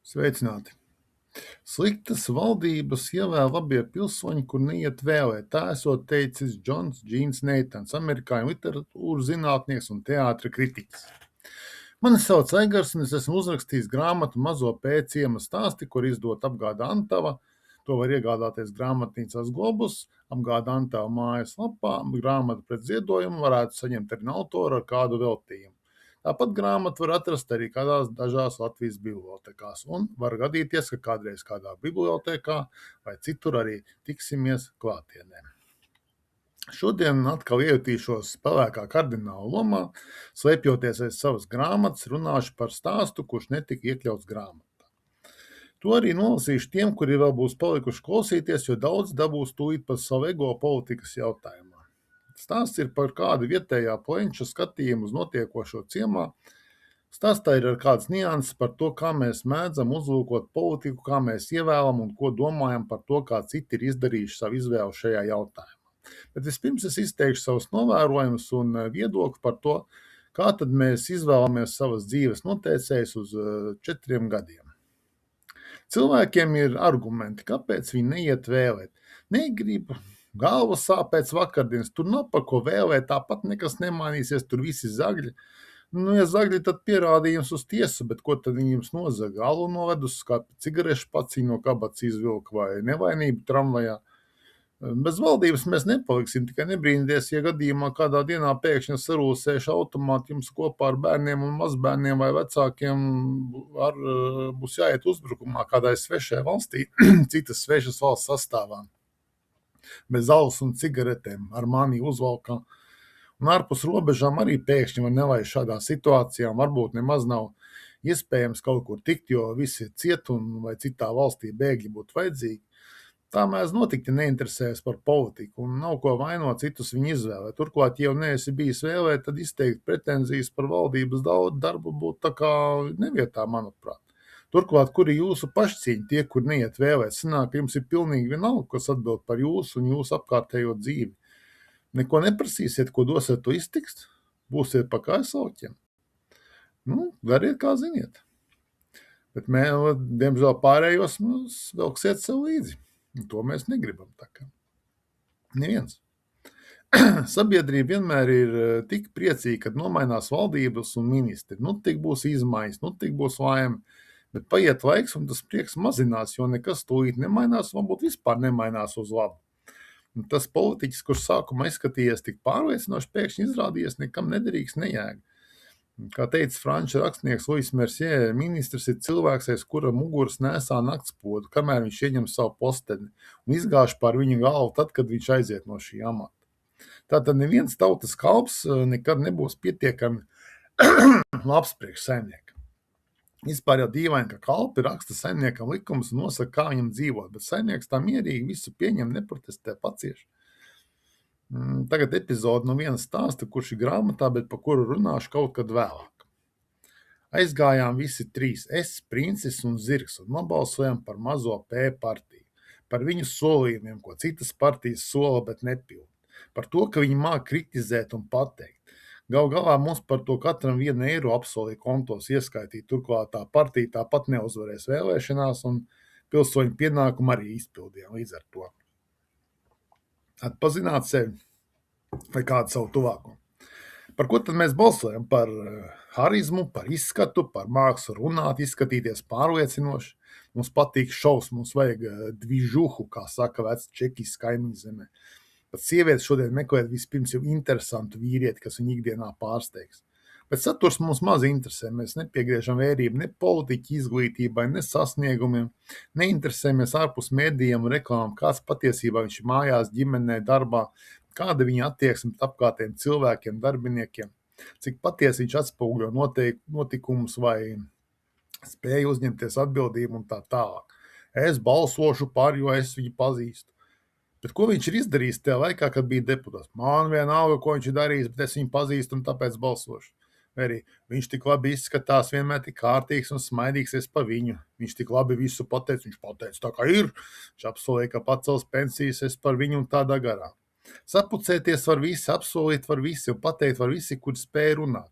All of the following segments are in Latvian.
Sveicināti! Sliktas valdības ievēl labie pilsoņi, kur neiet vēlēt. Tā esot teicis Džons Džīns Neitans, amerikāņu literatūras zinātnieks un teātra kritiķis. Mani sauc Aigars, un es esmu uzrakstījis grāmatu Mazo P ciema stāsti, kur izdot apgāda Antava. To var iegādāties grāmatnīcās Globus, apgāda Antava mājaslapā. Grāmatu pret ziedojumu varētu saņemt arī no autora ar kādu veltījumu. Tāpat grāmatu var atrast arī kādās dažās Latvijas bibliotekās, un var gadīties, ka kādreiz kādā bibliotekā vai citur arī tiksimies klātienē. Šodien atkal iejutīšos pelēkā kardināla lomā, slēpjoties aiz savas grāmatas, runāšu par stāstu, kurš netika iekļauts grāmatā. To arī nolasīšu tiem, kuri vēl būs palikuši klausīties, jo daudz dabūs tūlīt par savu ego politikas jautājumā. Stāsts ir par kādu vietējā plenča skatījumu uz notiekošo ciemā. Stāstā ir ar kādas nianses par to, kā mēs mēdzam uzlūkot politiku, kā mēs ievēlam un ko domājam par to, kā citi ir izdarījuši savu izvēlu šajā jautājumā. Bet vispirms es izteikšu savus novērojumus un viedokli par to, kā tad mēs izvēlamies savas dzīves noteicējus uz 4 gadiem. Cilvēkiem ir argumenti, kāpēc viņi neiet vēlēt. Negrib, galva sāp pēc vakardienas, tur nav par ko vēlēt, tāpat nekas nemainīsies, tur visi zagļi. Ja zagļi, tad pierādījums uz tiesu, bet ko tad viņi jums nozaga? Alu noved uz skatu, cigarešu paciņu no kabatas izvilka vai nevainību tramvajā. Bez valdības mēs nepaliksim, tikai nebrīnīties, ja gadījumā kādā dienā pēkšņi sarūsēšu automāti jums kopā ar bērniem un mazbērniem vai vecākiem būs jāiet uzbrukumā kādai svešai valstī, citas svešas valsts sastāvā. Bez alus un cigaretēm ar mani uzvalkā. Un ārpus robežām arī pēkšņi var nelaist šādā situācijā, varbūt nemaz nav iespējams kaut kur tikt, jo visi ciet un vai citā valstī bēgļi būtu vajadzīgi. Tā mēdz notikt, ja neinteresējas par politiku un nav ko vainot citus viņu izvēlēt. Turklāt, ja jau neesi bijis vēlēt, tad izteikt pretenzijas par valdības darbu būtu tā kā nevietā, manuprāt. Turklāt, kur ir jūsu pašcīņa, tie, kur neiet vēlēt, sanāk, ka jums ir pilnīgi vienalga, kas atbild par jūsu un jūsu apkārtējo dzīvi. Neko neprasīsiet, ko dosiet, to iztiks, būsiet pa kājasauķiem. Dariet, kā ziniet. Bet diemžēl pārējos velksiet sev līdzi. To mēs negribam tā kā. Neviens. Sabiedrība vienmēr ir tik priecīga, kad nomainās valdības un ministri. Tik būs izmaiņas, tik būs laime. Bet paiet laiks un tas prieks mazinās, jo nekas tūlīt nemainās, varbūt vispār nemainās uz labu. Un tas politiķis, kurš sākumā izskatījies tik pārliecinoši, pēkšņi izrādījies nekam nederīgs nejēga. Kā teica franču rakstnieks Louis Mercier, ministrs ir cilvēks, aiz kura muguras nēsā naktspodu, kamēr viņš ieņem savu posteni un izgāž pār viņa galvu tad, kad viņš aiziet no šī amata. Tātad neviens tautas kalps nekad nebūs pietiekami labs priekš saimnieka. Vispār jau dīvaini, ka kalpi raksta saimniekam likumus un nosaka, kā viņam dzīvot, bet saimnieks tā mierīgi visu pieņem, neprotestē, pacieš. Tagad epizode no viena stāsta, kurš ir grāmatā, bet par kuru runāšu kaut kad vēlāk. Aizgājām visi 3, es, princis un zirgs, un nobalsojam par Mazo P partiju, par viņu solījumiem, ko citas partijas sola, bet nepild, par to, ka viņi māk kritizēt un pateikt. Gal galā mums par to katram 1 eiro apsolīja kontos ieskaitīt, turklāt tā partija tāpat neuzvarēs vēlēšanās, un pilsoņu pienākumu arī izpildījām līdz ar to. Atpazināt sevi vai kādu savu tuvāko. Par ko tad mēs balsojam? Par harizmu, par izskatu, par mākslu runāt, izskatīties pārliecinoši. Mums patīk šovs, mums vajag dvižuhu, kā saka vecs Čekijas kaimiņu zemē. Pat sievietes šodien meklēt vispirms jau interesantu vīrieti, kas viņu ikdienā pārsteigs. Bet saturs mums maz interesē, mēs nepiegriežam vērību ne politiķu izglītībai, ne sasniegumiem, neinteresējamies ārpus mēdījiem un reklāmām, kāds patiesībā viņš ir mājās, ģimenē, darbā, kāda viņa attieksme pret apkārtējiem cilvēkiem, darbiniekiem, cik patiesi viņš atspoguļo notikumus vai spēja uzņemties atbildību un tā tālāk. Es balsošu par, jo es viņu pazīstu. Bet ko viņš ir izdarījis tajā laikā, kad bija deputāts? Man vienalga, ko viņš ir darījis, bet es viņu pazīstu un tāpēc balsošu. Arī viņš tik labi izskatās, vienmēr tik kārtīgs un smaidīgs, es pa viņu. Viņš tik labi visu pateica, viņš pateica tā kā ir. Viņš apsolīja, ka pacels pensijas, es par viņu un tādā garā. Sapucēties var visi, apsolīt var visi un pateikt var visi, kur spēja runāt.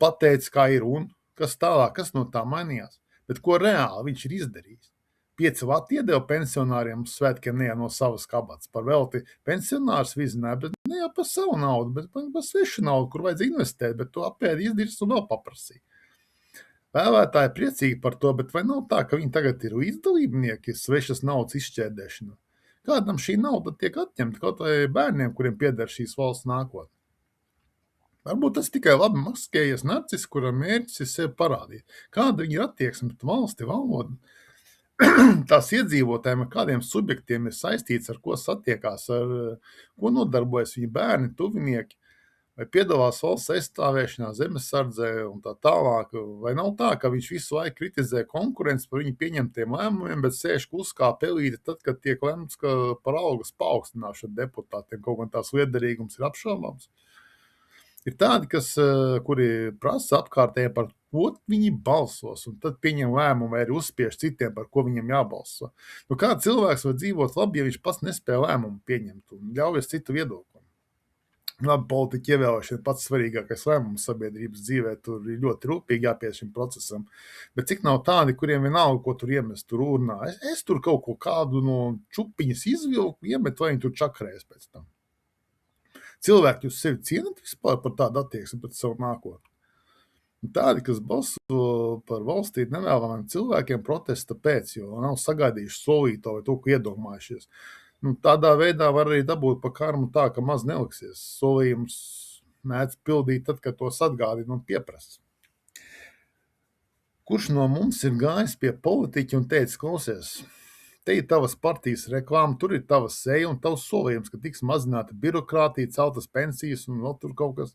Pateic, kā ir un kas tālāk, kas no tā mainījās. Bet ko reāli viņš ir izdarījis? 5 lati iedeva pensionāriem uz svētkiem ne jau no savas kabatas. Par velti pensionārs vizināja, bet ne jau par savu naudu, bet par svešu naudu, kur vajadz investēt, bet to apēdi izdirst un vēl paprasīja. Vēlētāji priecīgi par to, bet vai nav tā, ka viņi tagad ir līdzdalībnieki svešas naudas izšķērdēšanā? Kādam šī nauda tiek atņemta, kaut vai bērniem, kuriem pieder šīs valsts nākotne? Varbūt tas tikai labi maskējies narcis, kuram mērķis ir sevi parādīt. Kāda viņa ir attieksme pret valsti, valodu, tās iedzīvotājiem, ar kādiem subjektiem ir saistīts, ar ko satiekās, ar ko nodarbojas viņa bērni, tuvinieki, vai piedalās valsts aizstāvēšanā, zemesardzē un tā tālāk. Vai nav tā, ka viņš visu laiku kritizē konkurenci par viņu pieņemtiem lēmumiem, bet sēž klusi kā pelīte tad, kad tiek lemts par algas paaugstināšanu deputātiem, kaut gan tās lietderīgums ir apšaubāms? Ir tādi, kuri prasa apkārtējiem, par ko viņi balsos, un tad pieņem lēmumu vai arī uzspiež citiem, par ko viņam jābalso. Kā cilvēks var dzīvot labi, ja viņš pats nespēja lēmumu pieņemt un ļaujas citu viedokli? Labi, politiķi ievēlēšana pats svarīgākais lēmums sabiedrības dzīvē, tur ir ļoti rūpīgi jāpies šim procesam. Bet cik nav tādi, kuriem vienalga, ko tur iemest tur urnā? Es tur kaut ko kādu no čupiņas izvilku, iemet, vai viņi tur čakarēs pēc tam. Cilvēki jūs sevi cienat vispār par tādu attieksmi pret savu nākotni? Tādi, kas balso par valstī nevēlamiem cilvēkiem protesta pēc, jo nav sagaidījuši solīto vai to, ko iedomājušies. Tādā veidā var arī dabūt pa karmu tā, ka maz neliksies. Solījums mēdz pildīt tad, kad tos atgādina un pieprasa. Kurš no mums ir gājis pie politiķa un teicis, klausies, te ir tavas partijas reklāma, tur ir tava seja un tavs solījums, ka tiks mazināta birokrātija, celtas pensijas un vēl tur kaut kas.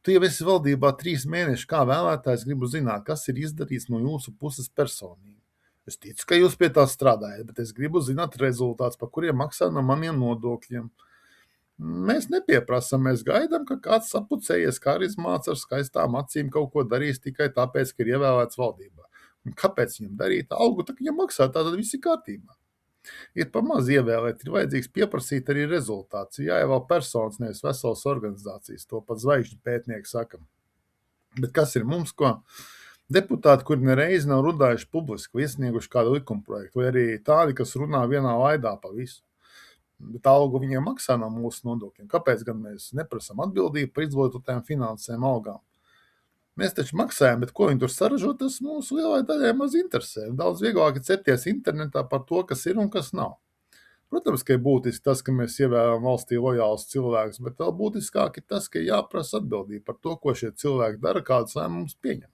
Tu jau esi valdībā 3 mēneši, kā vēlētājs gribu zināt, kas ir izdarīts no jūsu puses personīgi. Es ticu, ka jūs pie tā strādājat, bet es gribu zināt rezultātus, par kuriem maksā no maniem nodokļiem. Mēs nepieprasam, mēs gaidām, ka kāds sapucējies karizmāts ar skaistām acīm kaut ko darīs tikai tāpēc, ka ir ievēlēts valdībā. Un kāpēc viņam darīt algu, tad viņam maksā, tātad viss ir kārtībā. Ir pa maz ievēlēt, ir vajadzīgs pieprasīt arī rezultāts. Jāievēl personas, nevis veselas organizācijas, to pat zvaigžņu pētnieki saka. Bet kas ir mums, ko? Deputāti, kuri nereizi nav runājuši publiski vai iesnieguši kādu likumprojektu, vai arī tādi, kas runā vienā vaidā pa visu. Bet algu viņiem maksā no mūsu nodokļiem. Kāpēc gan mēs neprasam atbildību par izlietotajām finansēm algām? Mēs taču maksājam, bet ko viņi tur saražo, tas mūsu lielai daļai maz interesē. Daudz vieglāk ir cepties internetā par to, kas ir un kas nav. Protams, ka ir būtiski tas, ka mēs ievēlam valstī lojālus cilvēkus, bet vēl būtiskāk ir tas, ka jāprasa atbildība par to, ko šie cilvēki dara, kādus lēmumus pieņem.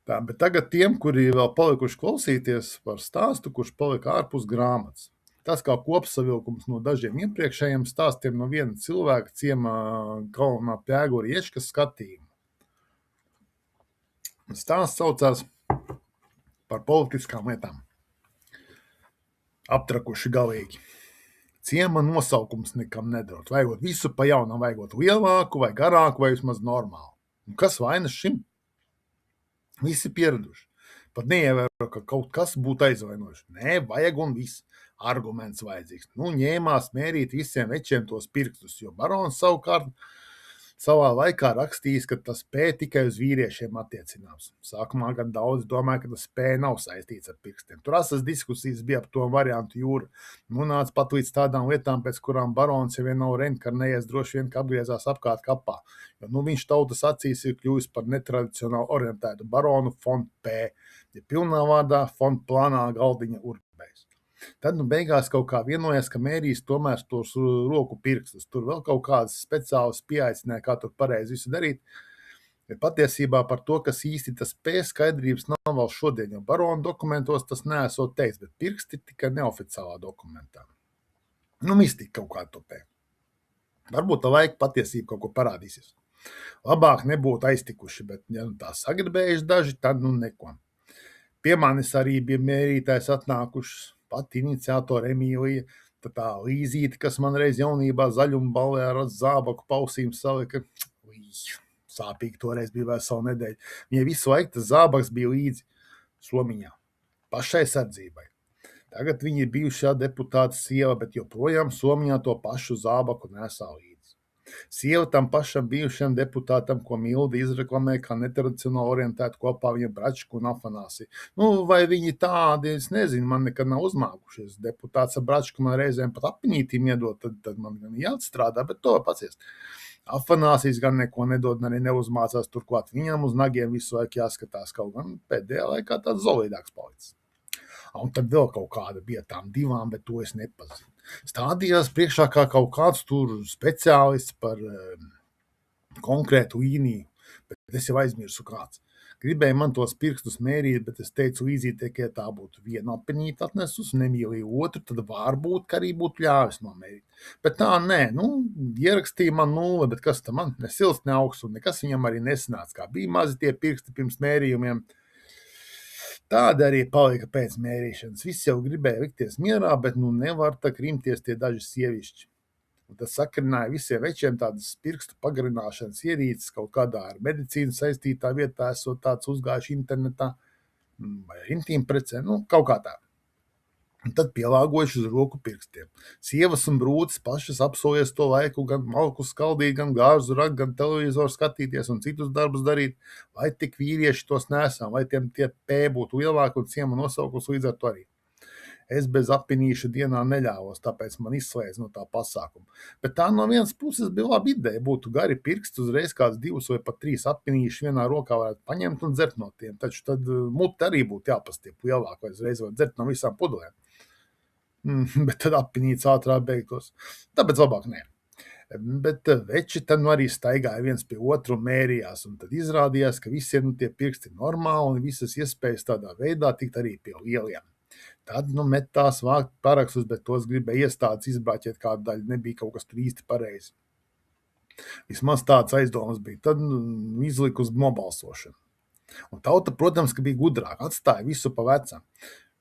Tā, bet tagad tiem, kuri vēl palikuši klausīties par stāstu, kurš palika ārpus grāmatas. Tas kā kopsavilkums no dažiem iepriekšējiem stāstiem no viena cilvēka ciemā galvenā Pēgura Iečkas skatījuma. Stāsts saucās par politiskām lietām. Aptrakuši galīgi. Ciema nosaukums nekam nedarot. Vajagot visu pa jaunam, vajagot lielāku vai garāku vai vismaz normālu. Un kas vainas šim? Visi pieraduši. Pat neievēro, ka kaut kas būtu aizvainojuši. Nē, vajag un viss. Arguments vajadzīgs. Ņēmās mērīt visiem večiem tos pirkstus, jo barons savukārt savā laikā rakstījis, ka tas P tikai uz vīriešiem attiecināms. Sākumā gan daudz domāja, ka tas P nav saistīts ar pirkstiem. Tur asas diskusijas bija par to variantu jūru. Nonāca pat līdz tādām lietām, pēc kurām barons jau vien nav reinkarnējies, droši vien, ka apgriezās apkārt kapā. Jo viņš tautas acīs ir kļuvis par netradicionāli orientētu baronu fon P, ja pilnā vārdā fon plānā galdiņa urbējs. Tad beigās kaut kā vienojās, ka mērīs tomēr tos roku pirkstus. Tur vēl kaut kādas speciālas pieaicināja, kā tur pareizi visu darīt. Bet patiesībā par to, kas īsti tas P, skaidrības nav vēl šodien, jo baronu dokumentos tas neesot teiks, bet pirksti ir tikai neoficiālā dokumentā. Mistika kaut kā to P. Varbūt tā laika patiesība kaut ko parādīsies. Labāk nebūtu aiztikuši, bet ja tā sagribējuši daži, tad neko. Pie manis arī bija mērītājs atnākušas. Pat iniciātora Emīlija, tā Līzīte, kas man reiz jaunībā zaļuma balē ar zābaku pausīm salika. Sāpīgi toreiz bija vesela nedēļa. Viņai visu laiku tas zābaks bija līdzi somiņā, pašai sardzībai. Tagad viņa ir bijušā deputāta sieva, bet joprojām somiņā to pašu zābaku nesā līdzi. Sieva tam pašam bijušajam deputātam, ko Milda izreklamēja kā netradicionāli orientētu kopā viņa Bračku un Afanāsiju. Vai viņi tādi, es nezinu, man nekad nav uzmākušies. Deputāts ar Bračku man reizēm pat apinītīm iedod, tad man gan jāatstrādā, bet to paciest. Afanāsijas gan neko nedod, arī neuzmācās, turklāt viņam uz nagiem visu laiku jāskatās, kaut gan pēdējā laikā tāds zolīdāks palicis. Un tad vēl kaut kāda bija tām divām, bet to es nepazinu. Stādījās priekšā kā kaut kāds tur speciālists par konkrētu līniju, bet es jau aizmirsu kāds. Gribēju man tos pirkstus mērīt, bet es teicu Līzītei, ka ja tā būtu viena apinīta atnesus, nemīlīju otru, tad varbūt, ka arī būtu ļāvis nomērīt. Bet tā nē, ierakstīja man 0, bet kas tam man? Ne silts, ne augsts, un nekas viņam arī nesanāca. Kā bija mazi tie pirksti pirms mērījumiem, tāda arī palika pēc mērīšanas. Viss jau gribēja likties mierā, bet nevar tā krimties tie daži sievišķi. Un tas sakarināja visiem večiem tādas pirkstu pagarināšanas ierīces kaut kādā ar medicīnu saistītā vietā, esot tāds uzgājuši internetā vai intīm precēm, kaut kā tā. Un tad pielāgojuši uz roku pirkstiem. Sievas un brūces pašas apsolies to laiku gan malku skaldīt, gan gārzu rakt, gan televizoru skatīties un citus darbus darīt, lai tik vīrieši tos nesām, lai tie P būtu lielāki un ciema nosaukums līdz ar to arī. Es bez apinīšu dienā neļāvos, tāpēc man izslēdz no tā pasākuma. Bet tā no vienas puses bija laba ideja, būtu gari pirksti, uzreiz kāds 2 vai pat 3 apinīši vienā rokā varētu paņemt un dzert no tiem, taču tad mute arī būtu jāpastiep lielāk, vai uzreiz var dzert no visām pudelēm. Bet tad apinīts ātrāk beigtos. Tāpēc labāk nē. Bet veči tad arī staigāja viens pie otru un mērījās, un tad izrādījās, ka visiem tie pirksti normāli un visas iespējas tādā veidā tikt arī pie lieliem. Tad metās vākt parakstus, bet tos gribēja iestādes izbrāķēt, kādu daļu nebija kaut kas tur īsti pareizi. Vismaz tāds aizdomas bija. Tad izliku uz nobalsošanu. Un tauta, protams, ka bija gudrāk, atstāja visu pa vecam.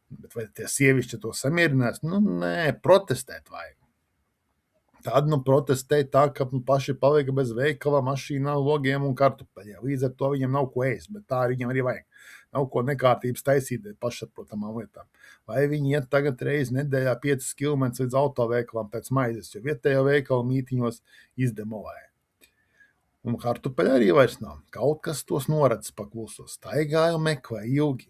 Bet vai tie sievišķi to samierinās? Nē, protestēt vajag. Tad protestēja tā, ka paši palika bez veikala, mašīnām, logiem un kartupeļiem. Līdz ar to viņiem nav ko ēst, bet tā viņiem arī vajag. Nav ko nekārtības taisīt pašsaprotamām lietām. Vai viņi iet tagad reizi nedēļā 5 km līdz autoveikalam pēc maizes, jo vietējo veikalu mītiņos izdemolēja. Un kartupeļi arī vairs nav. Kaut kas tos noredz paklusos. Staigāja un meklēja ilgi.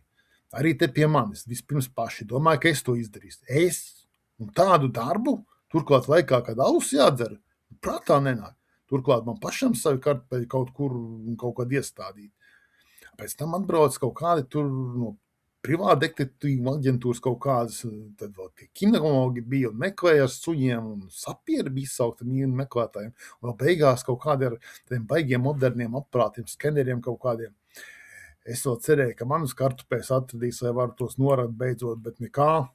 Arī te pie manis. Vispirms paši domāja, ka es to izdarīšu. Es? Un tādu darbu? Turklāt laikā, kad alus jādzer, prātā nenāk. Turklāt man pašam savi kartupeļi kaut kur un kaut kad iestādīt. Pēc tam atbrauc kaut kādi tur no privāta detektīvu aģentūras kaut kādas, tad vēl tie kinologi bija un meklēja ar suņiem un sapieri bija izsaukta mīnu meklētājiem. Un vēl beigās kaut kādi ar tiem baigiem moderniem aparātiem, skeneriem kaut kādiem. Es vēl cerēju, ka manus kartupeļus atradīs, lai varu tos norakt beidzot, bet nekā.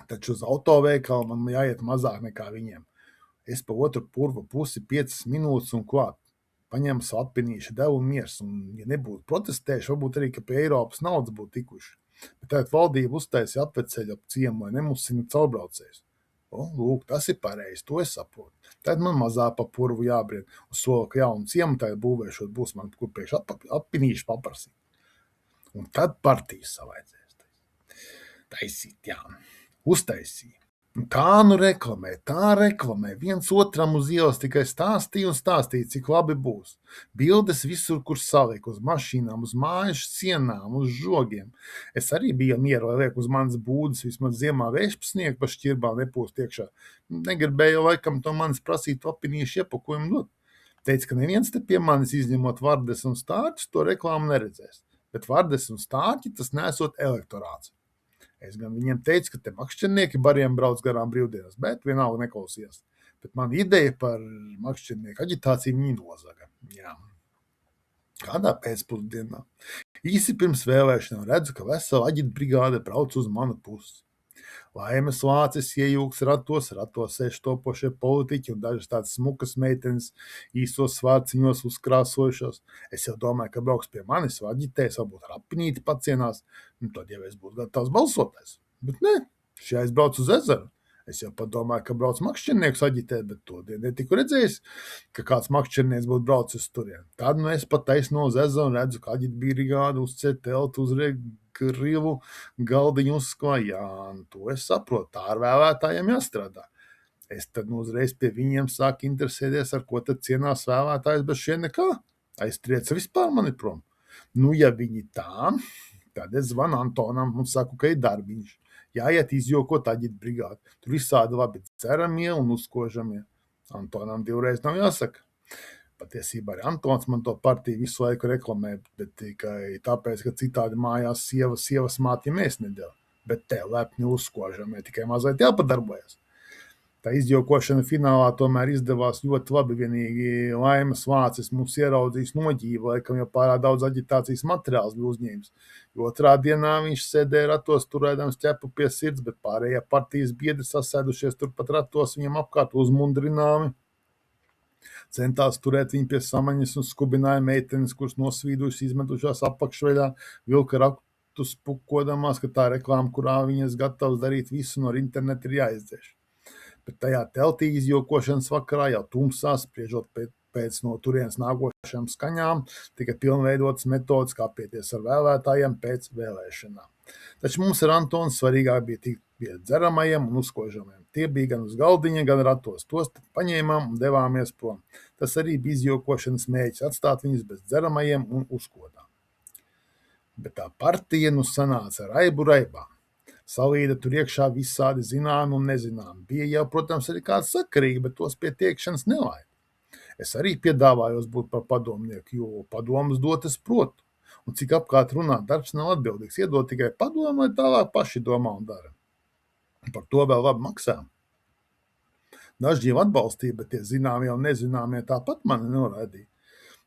Taču uz autoveikalu man jāiet mazāk nekā viņiem. Es pa otru purva pusi 5 minūtes un klāt. Paņem savu apinīšu, devu miers, un ja nebūtu protestējuši, varbūt arī, ka pie Eiropas naudas būtu tikuši. Bet tagad valdība uztaisīja apveceļu ap ciemu, lai nemusina caurbraucējus. Lūk, tas ir pareizi, to es saprotu. Tad man mazā pa purvu jābrien uz soli, ka jaunu ciemu tagad būvēšot būs man, kur priekš apinīšu paprasīt. Un tad partijas savaidzēs. Taisīt, jā. Uztaisīja. Tā reklamē. Viens otram uz ielas tikai stāstīja un stāstīja, cik labi būs. Bildes visur, kur saliek, uz mašīnām, uz mājas sienām, uz žogiem. Es arī biju mieru, lai liek uz manas būdas, vismaz ziemā vēšpa sniegu pa šķirbām nepūst iekšā. Negribēju laikam to manis prasīt apinīšu iepakojumu dot. Teica, ka neviens te pie manis izņemot Vardes un Stārķus to reklāmu neredzēs. Bet Vardes un Stārķi tas nesot elektorāts. Es gan viņiem teicu, ka te makšķernieki bariem brauc garām brīvdienas, bet vienalga neklausījās. Bet man ideja par makšķernieku aģitāciju viņi nozaga. Jā. Kādā pēcpusdienā. Īsi pirms vēlēšanām redzu, ka vesela aģitbrigāde brauc uz manu pusi. Laimes vācis iejūgs ratos sēž topošie politiķi un dažas tādas smukas meitenes īsos svārciņos uzkrāsojušos. Es jau domāju, ka brauks pie manis, vai aģitēs, varbūt ar apinīti pacienās, tad jau es būtu gatavs balsotais. Bet ne, šī aizbrauc uz ezeru. Es jau padomāju, ka brauc makšķernieks aģitēt, bet to netiku redzējis, ka kāds makšķernieks būtu braucis turien. Tad es pat taisno uz ezeru un redzu, ka aģitbrigāde uzceļ teltu, uzriek grilu galdiņu uzklāja. Jā, to es saprotu, tā ar vēlētājiem jāstrādā. Es tad uzreiz pie viņiem sāku interesēties, ar ko tad cienās vēlētājs bez šie nekā. Aiztrieca vispār mani prom. Nu, ja viņi tā, tad es zvanu Antonam un saku, ka ir darbiņš. Jāiet izjokot aģit brigādi. Tur visādi labi dzeramie un uzkožamie. Antonam divreiz nav jāsaka. Patiesībā arī Antons man to partiju visu laiku reklamē, bet tikai tāpēc, ka citādi mājās sievas māti mēs nedēļ. Bet te lepni uzkožamie, tikai mazliet jāpadarbojas. Tā izjokošana finālā tomēr izdevās ļoti labi. Vienīgi Laimas Vācis mums ieraudzījis noģīvu, laikam jau pārāk daudz aģitācijas materiāls bija uzņēmis. Otrā dienā viņš sēdēja ratos, turēdams ķepu pie sirds, bet pārējie partijas biedri sasēdušies turpat ratos viņam apkārt uzmundrināmi. Centās turēt viņu pie samaņas un skubināja meitenes, kuras nosvīdušas, izmetušās apakšveļā, vilka raktus pukodamās, ka tā reklāma, kurā viņas gatavs darīt visu no interneta, ir jāizdzēš. Bet tajā teltī izjokošanas vakarā jau tumsā, spriežot pēc no turienes nākošām skaņām, tika pilnveidotas metodas, kā apieties ar vēlētājiem pēc vēlēšanām. Taču mums ar Antonu svarīgāk bija tikt pie dzeramajiem un uzkožamiem. Tie bija gan uz galdiņa, gan ratos. Tos paņēmām un devāmies prom. Tas arī bija izjokošanas mēģis atstāt viņus bez dzeramajiem un uzkodām. Bet tā partija nu sanāca raibu raibā. Salīda tur iekšā visādi zināmi un nezināmi. Bija jau, protams, arī kāds sakarīgi, bet tos pie tiekšanas nelaida. Es arī piedāvājos būt par padomnieku, jo padomus dot es protu. Un cik apkārt runāt, darbs nav atbildīgs. Iedod tikai padomu, lai tālāk paši domā un dara. Par to vēl labi maksā. Daži jau atbalstīja, bet tie zināmie un nezināmie tāpat mani noraidīja.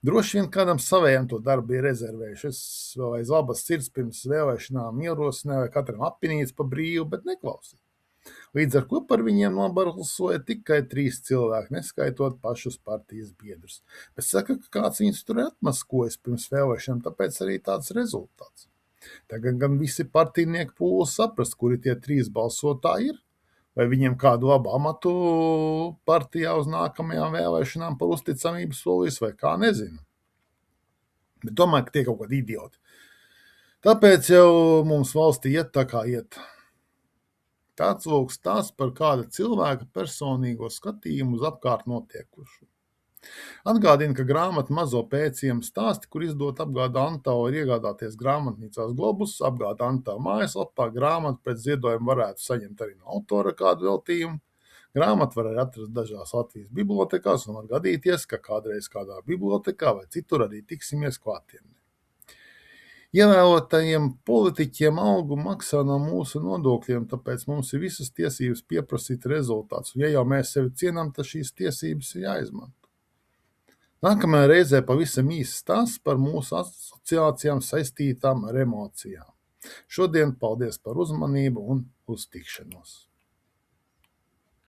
Droši vien kādam savējam to darbu bija rezervējuši. Es vēl aiz labas sirds pirms vēlēšanām ierosināju, lai katram apinīts pa brīvu, bet neklausīju. Līdz ar ko par viņiem nobalsoja tikai 3 cilvēki, neskaitot pašus partijas biedrus. Bet saka, ka kāds viņus tur atmaskojas pirms vēlēšanām, tāpēc arī tāds rezultāts. Tagad gan visi partijnieki pūlas saprast, kuri tie 3 balsotāji ir. Vai viņiem kādu labu amatu partijā uz nākamajām vēlēšanām par uzticamību solīs, vai kā, nezinu. Bet domāju, ka tie kaut kādi idioti. Tāpēc jau mums valstī iet tā kā iet. Tāds lūk stāsts par kāda cilvēka personīgo skatījumu uz apkārt notiekušu. Atgādina, ka grāmata Mazo pēciemu stāsti, kur izdot apgāda Antavu, ir iegādāties grāmatnīcās Globus, apgāda Antavu mājaslapā. Grāmatu pēc ziedojuma varētu saņemt arī no autora kādu veltījumu. Grāmatu var arī atrast dažās Latvijas bibliotekās un var gadīties, ka kādreiz kādā bibliotekā vai citur arī tiksimies klātienē. Ievēlotajiem politiķiem algu maksā no mūsu nodokļiem, tāpēc mums ir visas tiesības pieprasīt rezultātus. Ja jau mēs sevi cienām, tad šīs tiesības ir jāizmanto. Nākamajā reizē pavisam īsts stāsts par mūsu asociācijām saistītām ar emocijām. Šodien paldies par uzmanību un uz tikšanos!